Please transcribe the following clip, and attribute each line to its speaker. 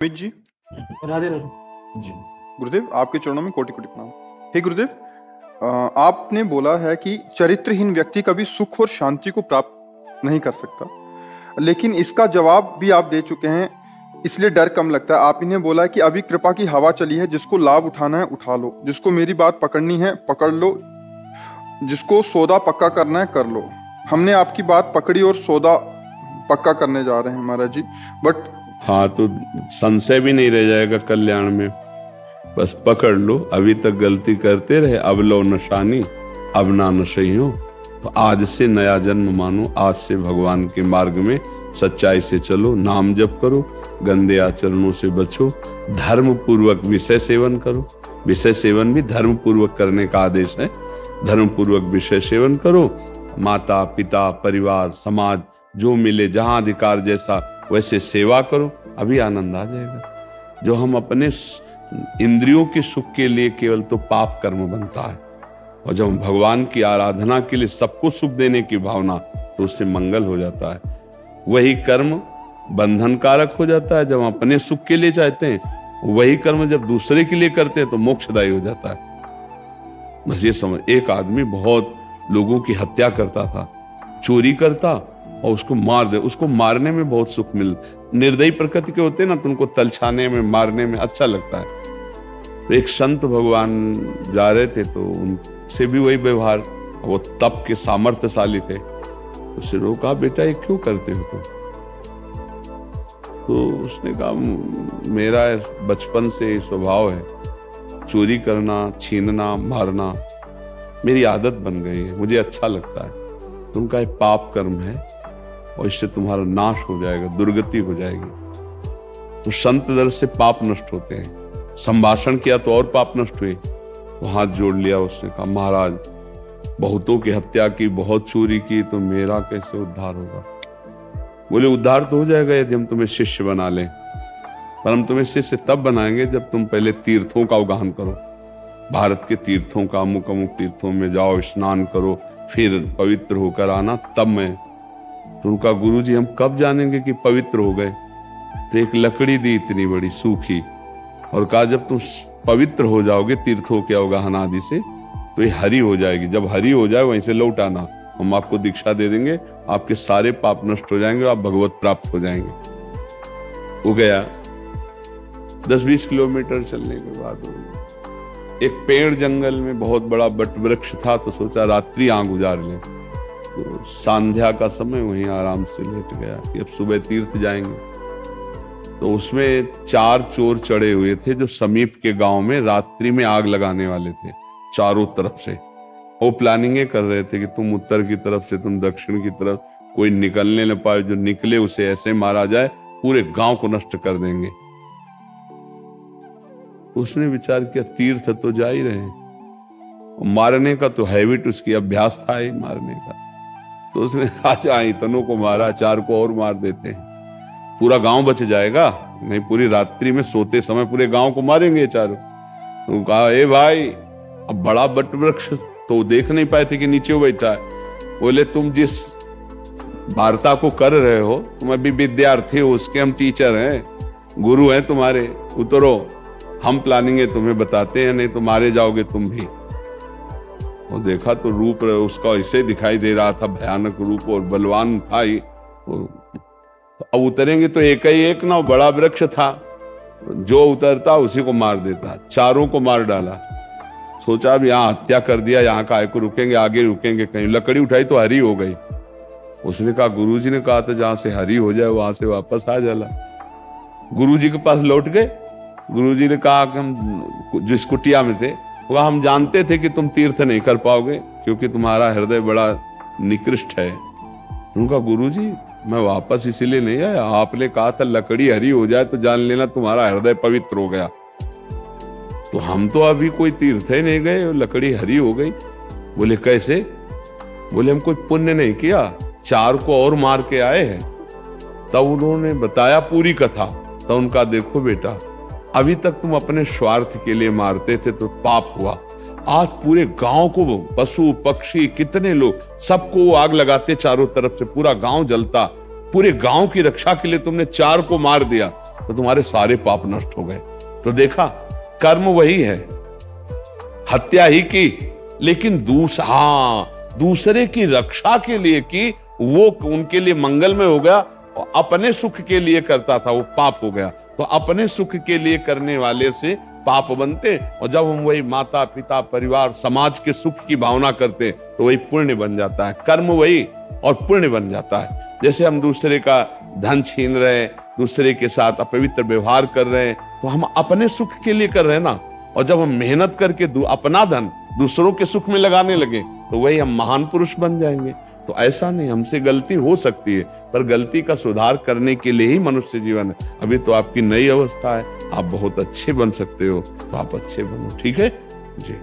Speaker 1: अमित जी,
Speaker 2: राधे राधे
Speaker 1: जी गुरुदेव, आपके चरणों में कोटि कोटि प्रणाम। हे गुरुदेव, आपने बोला है कि चरित्रहीन व्यक्ति कभी सुख और शांति को प्राप्त नहीं कर सकता, लेकिन इसका जवाब भी आप दे चुके हैं, इसलिए डर कम लगता है। आप इन्हें बोला है कि अभी कृपा की हवा चली है, जिसको लाभ उठाना है उठा लो, जिसको मेरी बात पकड़नी है पकड़ लो, जिसको सौदा पक्का करना है कर लो। हमने आपकी बात पकड़ी और सौदा पक्का करने जा रहे हैं महाराज जी, बट
Speaker 3: हाँ, तो संशय भी नहीं रह जाएगा कल्याण में। बस पकड़ लो, अभी तक गलती करते रहे, अब लो नशानी, अब ना नशही हो। तो आज से नया जन्म मानो, आज से भगवान के मार्ग में सच्चाई से चलो, नाम जप करो, गंदे आचरणों से बचो, धर्म पूर्वक विषय सेवन करो। विषय सेवन भी धर्म पूर्वक करने का आदेश है। धर्म पूर्वक विषय सेवन करो, माता पिता परिवार समाज जो मिले, जहां अधिकार जैसा वैसे सेवा करो, अभी आनंद आ जाएगा। जो हम अपने इंद्रियों के सुख के लिए केवल तो पाप कर्म बनता है, और जब भगवान की आराधना के लिए सबको सुख देने की भावना, तो उससे मंगल हो जाता है। वही कर्म बंधन कारक हो जाता है जब हम अपने सुख के लिए चाहते हैं, वही कर्म जब दूसरे के लिए करते हैं तो मोक्षदायी हो जाता है। बस ये समझ, एक आदमी बहुत लोगों की हत्या करता था, चोरी करता और उसको मार दे, उसको मारने में बहुत सुख मिल, निर्दयी प्रकृति के होते ना, तो उनको तलछाने में मारने में अच्छा लगता है। तो एक संत भगवान जा रहे थे, तो उनसे भी वही व्यवहार, वो तप के सामर्थ्यशाली थे। उससे रोका, बेटा ये क्यों करते हो तुम? तो उसने कहा, मेरा बचपन से स्वभाव है, चोरी करना, छीनना, मारना मेरी आदत बन गई है, मुझे अच्छा लगता है। तो उनका एक पाप कर्म है और इससे तुम्हारा नाश हो जाएगा, दुर्गति हो जाएगी। तो संत दर से पाप नष्ट होते हैं। संभाषण किया तो और पाप नष्ट हुए। तो हाथ जोड़ लिया, उसने कहा, महाराज बहुतों की हत्या की, बहुत चोरी की, तो मेरा कैसे उद्धार होगा? बोले, उद्धार तो हो जाएगा यदि हम तुम्हें शिष्य बना लें, पर हम तुम्हें शिष्य तब बनाएंगे जब तुम पहले तीर्थों का अवगाहन करो। भारत के तीर्थों का, अमुक अमुक तीर्थों में जाओ, स्नान करो, फिर पवित्र होकर आना, तब मैं। तो उनका, गुरुजी हम कब जानेंगे कि पवित्र हो गए? तो एक लकड़ी दी इतनी बड़ी सूखी, और कहा, जब तुम पवित्र हो जाओगे तीर्थों के अवगाहन आदि से, तो ये हरी हो जाएगी। जब हरी हो जाए वहीं से लौट आना, हम आपको दीक्षा दे देंगे, आपके सारे पाप नष्ट हो जाएंगे, आप भगवत प्राप्त हो जाएंगे। वो गया, 10-20 किलोमीटर चलने के बाद एक पेड़ जंगल में बहुत बड़ा बट वृक्ष था, तो सोचा रात्रि यहाँ गुजार लें। तो संध्या का समय वहीं आराम से लेट गया कि अब सुबह तीर्थ जाएंगे। तो उसमें 4 चोर चढ़े हुए थे, जो समीप के गांव में रात्रि में आग लगाने वाले थे, चारों तरफ से। वो प्लानिंगे कर रहे थे कि तुम उत्तर की तरफ से, तुम दक्षिण की तरफ, कोई निकलने न पाए, जो निकले उसे ऐसे मारा जाए, पूरे गांव को नष्ट कर देंगे। उसने विचार किया, तीर्थ तो जा ही रहे, मारने का तो हैबिट, उसकी अभ्यास था ही मारने का। तो उसने कहा, इतनों को मारा, 4 को और मार देते हैं, पूरा गांव बच जाएगा। नहीं, पूरी रात्रि में सोते समय पूरे गांव को मारेंगे चारों। तो कहा, ए भाई, अब बड़ा बट वृक्ष तो देख नहीं पाए थे कि नीचे वो बैठा है। बोले, तुम जिस वार्ता को कर रहे हो, तुम अभी विद्यार्थी हो, उसके हम टीचर हैं, गुरु हैं तुम्हारे, उतरो, हम प्लानिंग तुम्हें बताते हैं, नहीं तो मारे जाओगे तुम भी। वो देखा तो रूप उसका ऐसे दिखाई दे रहा था, भयानक रूप, और बलवान था ही। तो अब उतरेंगे तो एक ही एक ना, बड़ा वृक्ष था, जो उतरता उसी को मार देता। 4 को मार डाला। सोचा अब यहाँ हत्या कर दिया, यहाँ का को रुकेंगे, आगे रुकेंगे कहीं। लकड़ी उठाई तो हरी हो गई। उसने कहा, गुरुजी ने कहा था जहां से हरी हो जाए वहां से वापस आ जाला। गुरुजी के पास लौट गए। गुरुजी ने कहा कि हम जिस कुटिया में थे, वह हम जानते थे कि तुम तीर्थ नहीं कर पाओगे, क्योंकि तुम्हारा हृदय बड़ा निकृष्ट है। उनका, गुरुजी मैं वापस इसीलिए नहीं आया, आपने कहा था लकड़ी हरी हो जाए तो जान लेना तुम्हारा हृदय पवित्र हो गया। तो हम तो अभी कोई तीर्थ ही नहीं गए, लकड़ी हरी हो गई। बोले, कैसे? बोले, हम कोई पुण्य नहीं किया, 4 को और मार के आए हैं। तब उन्होंने बताया पूरी कथा। तो उनका, देखो बेटा, अभी तक तुम अपने स्वार्थ के लिए मारते थे तो पाप हुआ, आज पूरे गांव को, पशु पक्षी कितने लोग, सबको आग लगाते चारों तरफ से, पूरा गांव जलता, पूरे गांव की रक्षा के लिए तुमने 4 को मार दिया, तो तुम्हारे सारे पाप नष्ट हो गए। तो देखा, कर्म वही है, हत्या ही की, लेकिन दूसरे की रक्षा के लिए की, वो उनके लिए मंगल में हो गया। और अपने सुख के लिए करता था, वो पाप हो गया। तो अपने सुख के लिए करने वाले से पाप बनते, और जब हम वही माता पिता परिवार समाज के सुख की भावना करते तो वही पुण्य बन जाता है। कर्म वही और पुण्य बन जाता है। जैसे हम दूसरे का धन छीन रहे हैं, दूसरे के साथ अपवित्र व्यवहार कर रहे हैं, तो हम अपने सुख के लिए कर रहे हैं ना। और जब हम मेहनत करके अपना धन दूसरों के सुख में लगाने लगे तो वही हम महान पुरुष बन जाएंगे। तो ऐसा नहीं, हमसे गलती हो सकती है, पर गलती का सुधार करने के लिए ही मनुष्य जीवन है। अभी तो आपकी नई अवस्था है, आप बहुत अच्छे बन सकते हो, तो आप अच्छे बनो। ठीक है जी।